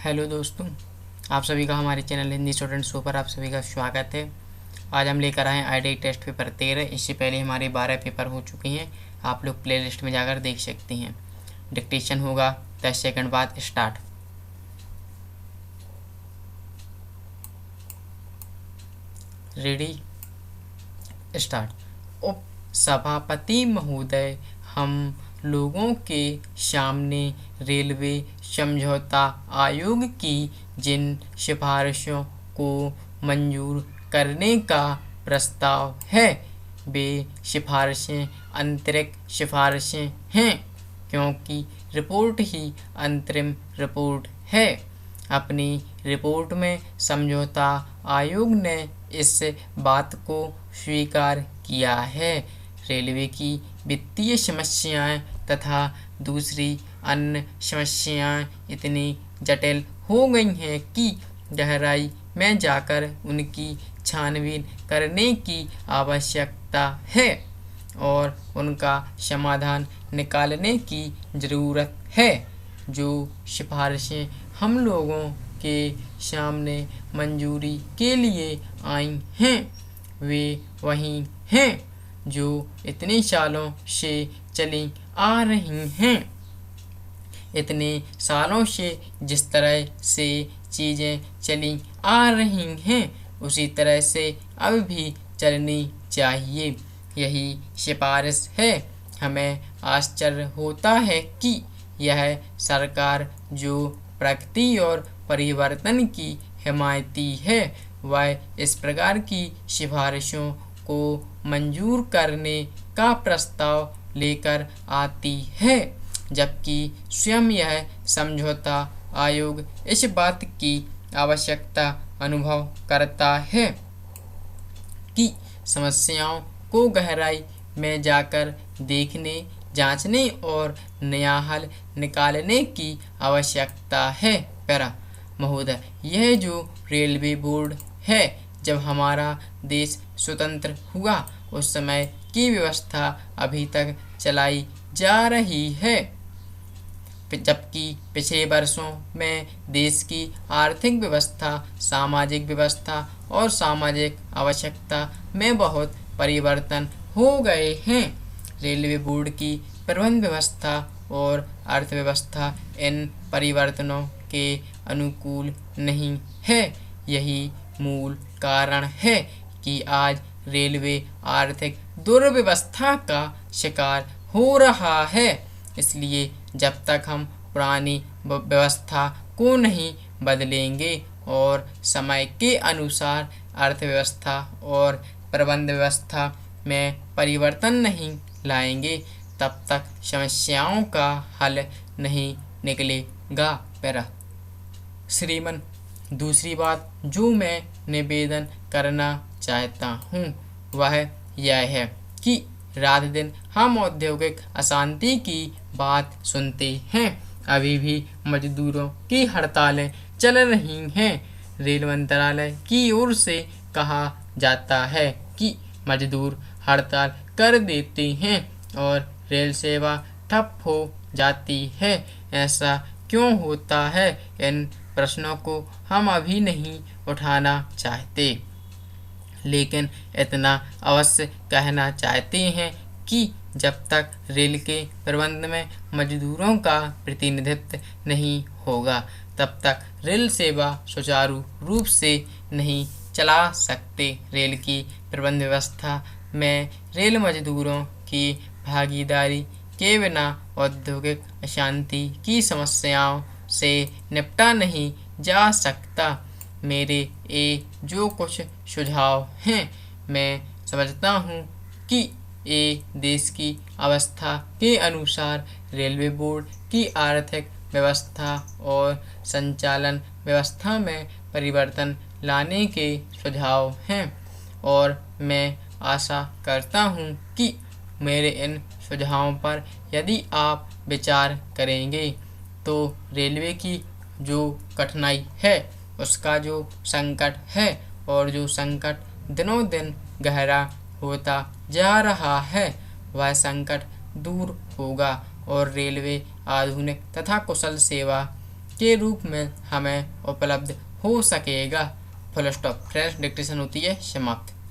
Hello दोस्तों, आप सभी का हमारे चैनल हिंदी स्टूडेंट शो पर आप सभी का स्वागत है। आज हम लेकर आए आईडी टेस्ट पेपर 13। इससे पहले हमारे 12 पेपर हो चुके हैं। आप लोग प्ले लिस्ट में जाकर देख सकते हैं। डिक्टेशन होगा 10 सेकंड बाद स्टार्ट। Ready start. उप सभापति महोदय, हम लोगों के सामने रेलवे समझौता आयोग की जिन सिफारिशों को मंजूर करने का प्रस्ताव है वे सिफारिशें अंतरिम सिफारिशें हैं, क्योंकि रिपोर्ट ही अंतरिम रिपोर्ट है। अपनी रिपोर्ट में समझौता आयोग ने इस बात को स्वीकार किया है। रेलवे की वित्तीय समस्याएं तथा दूसरी अन्य समस्याएं इतनी जटिल हो गई हैं कि गहराई में जाकर उनकी छानबीन करने की आवश्यकता है और उनका समाधान निकालने की ज़रूरत है। जो सिफारिशें हम लोगों के सामने मंजूरी के लिए आई हैं वे वही हैं जो इतने सालों से चली आ रही हैं। इतने सालों से जिस तरह से चीज़ें चली आ रही हैं उसी तरह से अब भी चलनी चाहिए। यही सिफारिश है। हमें आश्चर्य होता है कि यह सरकार जो प्रगति और परिवर्तन की हिमायती है वह इस प्रकार की सिफारिशों को मंजूर करने का प्रस्ताव लेकर आती है, जबकि स्वयं यह समझौता आयोग इस बात की आवश्यकता अनुभव करता है कि समस्याओं को गहराई में जाकर देखने, जांचने और नया हल निकालने की आवश्यकता है। पैरा महोदय, यह जो रेलवे बोर्ड है, जब हमारा देश स्वतंत्र हुआ उस समय की व्यवस्था अभी तक चलाई जा रही है, जबकि पिछले वर्षों में देश की आर्थिक व्यवस्था, सामाजिक व्यवस्था और सामाजिक आवश्यकता में बहुत परिवर्तन हो गए हैं। रेलवे बोर्ड की प्रबंध व्यवस्था और अर्थव्यवस्था इन परिवर्तनों के अनुकूल नहीं है। यही मूल कारण है कि आज रेलवे आर्थिक दुर्व्यवस्था का शिकार हो रहा है। इसलिए जब तक हम पुरानी व्यवस्था को नहीं बदलेंगे और समय के अनुसार अर्थव्यवस्था और प्रबंध व्यवस्था में परिवर्तन नहीं लाएंगे, तब तक समस्याओं का हल नहीं निकलेगा। पैरा श्रीमान, दूसरी बात जो मैं निवेदन करना चाहता हूँ वह यह है कि रात दिन हम औद्योगिक अशांति की बात सुनते हैं। अभी भी मजदूरों की हड़तालें चल रही हैं। रेल मंत्रालय की ओर से कहा जाता है कि मजदूर हड़ताल कर देते हैं और रेल सेवा ठप हो जाती है। ऐसा क्यों होता है? इन प्रश्नों को हम अभी नहीं उठाना चाहते, लेकिन इतना अवश्य कहना चाहते हैं कि जब तक रेल के प्रबंध में मजदूरों का प्रतिनिधित्व नहीं होगा तब तक रेल सेवा सुचारू रूप से नहीं चला सकते। रेल की प्रबंध व्यवस्था में रेल मजदूरों की भागीदारी के बिना औद्योगिक अशांति की समस्याओं से निपटा नहीं जा सकता। मेरे जो कुछ सुझाव हैं, मैं समझता हूँ कि देश की अवस्था के अनुसार रेलवे बोर्ड की आर्थिक व्यवस्था और संचालन व्यवस्था में परिवर्तन लाने के सुझाव हैं और मैं आशा करता हूँ कि मेरे इन सुझावों पर यदि आप विचार करेंगे तो रेलवे की जो कठिनाई है, उसका जो संकट है और जो संकट दिनों दिन गहरा होता जा रहा है, वह संकट दूर होगा और रेलवे आधुनिक तथा कुशल सेवा के रूप में हमें उपलब्ध हो सकेगा। Full stop. फ्रेंड्स, डिक्टेशन होती है समाप्त।